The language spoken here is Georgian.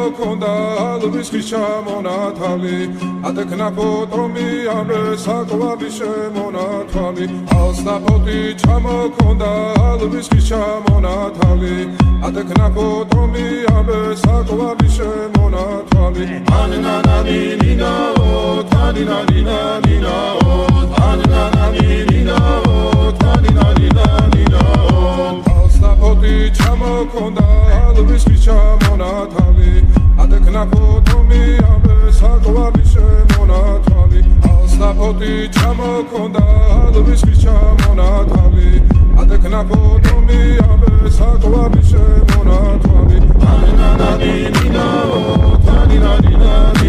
ჩამოქონდა ალვის ხის ჩამონათალი ატექნა ფოტომი ამრე საკვარი შემონათვალი ალსნაფოთი ჩამოქონდა ალვის ხის ჩამონათალი ატექნა ფოტომი ამრე საკვარი შემონათვალი ანანანინინაო თანინანინანინაო ანანანინინაო თანინანინანინაო ალსნაფოთი ჩამოქონდა ალვის ხის ჩამონათალი ატექნა ფოტომი ამრე საკვარი შემონათვალი ალსნაფოთი ჩამოქონდა ალვის ხის ჩამონათალი ატექნა ფოტომი ამრე საკვარი შემონათვალი ანანანინინაო თანინანინანინაო